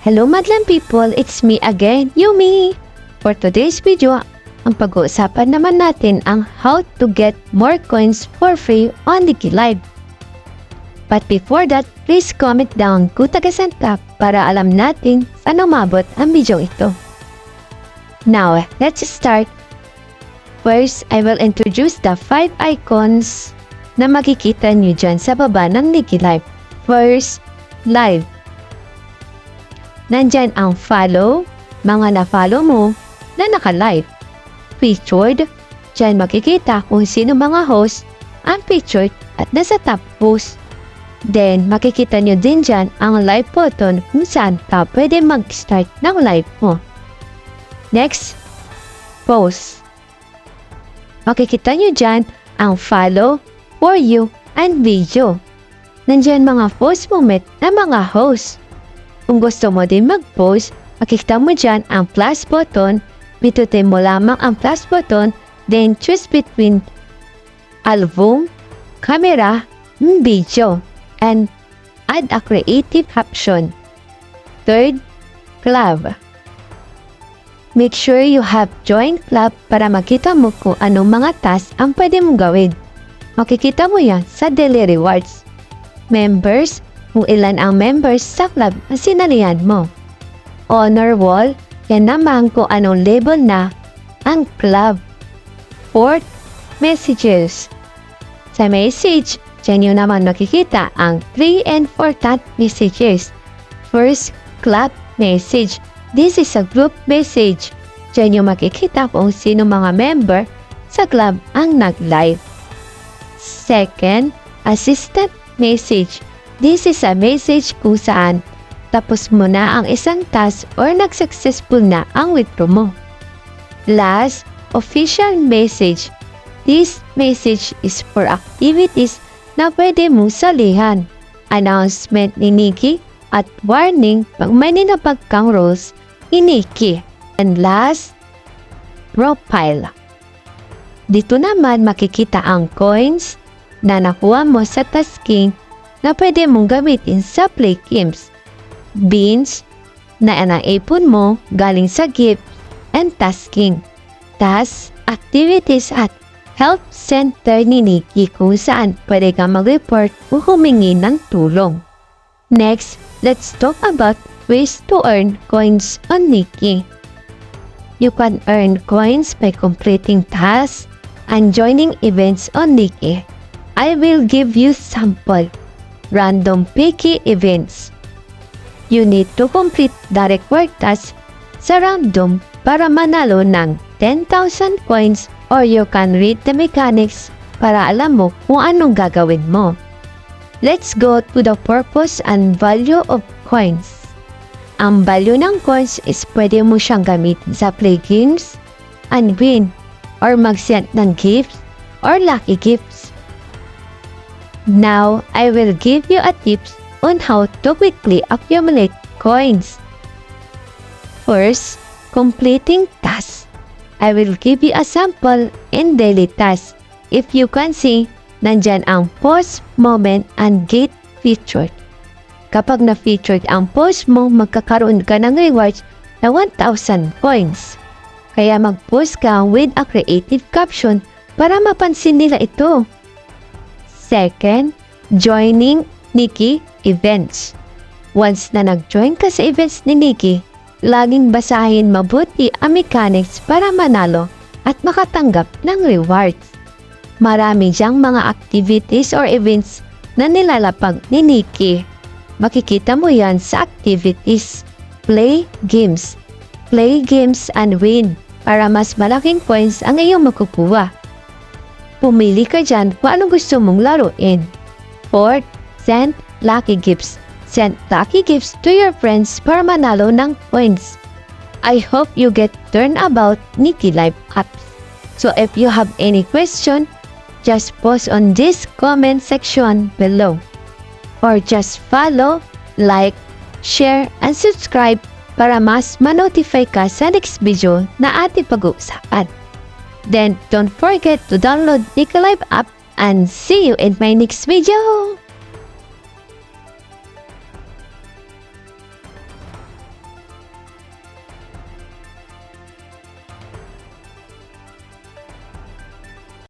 Hello madlang people, it's me again, Yumi! For today's video, ang pag-uusapan naman natin ang how to get more coins for free on Nikki Live. But before that, please comment down kung tagasan ka para alam natin saan umabot ang video ito. Now, let's start. First, I will introduce the 5 icons na makikita nyo dyan sa baba ng Nikki Live. First, Live. Nandyan ang follow, mga na-follow mo na naka-live. Featured, dyan makikita kung sino mga host ang featured at nasa top post. Then, makikita nyo din dyan ang live button kung saan ka pwede mag-start ng live mo. Next, post. Makikita nyo dyan ang follow, for you, and video. Nandyan mga post moment na mga host. Kung gusto mo din mag-post, makikita mo dyan ang plus button, pindutin mo lamang ang plus button, then choose between album, camera, video, and add a creative caption. Third, club. Make sure you have joined club para makita mo kung anong mga tasks ang pwede mong gawin. Makikita mo yan sa daily rewards. Members, kung ilan ang members sa club na sinalihan mo. Honor wall, yan naman kung anong label na ang club. Fourth, messages. Sa message, dyan nyo naman makikita ang 3 important messages. First, club message. This is a group message. Dyan nyo makikita kung sino mga member sa club ang nag-live. Second, assistant message. This is a message kung saan tapos mo na ang isang task or nag-successful na ang withdraw mo. Last, official message. This message is for activities na pwede mong salihan. Announcement ni Nikki at warning pag may ninapagkang roles ni Nikki. And last, profile. Dito naman makikita ang coins na nakuha mo sa tasking na pwede mong gamitin sa play games. Beans na naipon mo galing sa gift and tasking. Tasks, activities at help center ni Nikki kung saan pwede kang mag-report o humingi ng tulong. Next, let's talk about ways to earn coins on Nikki. You can earn coins by completing tasks and joining events on Nikki. I will give you sample. Random picky events. You need to complete the required task sa random para manalo ng 10,000 coins or you can read the mechanics para alam mo kung anong gagawin mo. Let's go to the purpose and value of coins. Ang value ng coins is pwede mo siyang gamitin sa play games and win or mag-send ng gifts or lucky gifts. Now, I will give you a tips on how to quickly accumulate coins. First, completing tasks. I will give you a sample in daily tasks. If you can see, nandyan ang post, moment, and get featured. Kapag na-featured ang post mo, magkakaroon ka ng rewards na 1,000 coins. Kaya mag-post ka with a creative caption para mapansin nila ito. Second, joining Nikki events. Once na nag-join ka sa events ni Nikki, laging basahin mabuti ang mechanics para manalo at makatanggap ng rewards. Marami diyang mga activities or events na nilalapag ni Nikki. Makikita mo yan sa activities. Play games and win para mas malaking coins ang iyong makukuha. Pumili ka dyan kung anong gusto mong laruin. Fourth, send lucky gifts. Send lucky gifts to your friends para manalo ng coins. I hope you get turned about Nikki Live apps. So if you have any question, just post on this comment section below. Or just follow, like, share, and subscribe para mas ma-notify ka sa next video na ating pag-uusapan. Then, don't forget to download Nikki Live app and see you in my next video!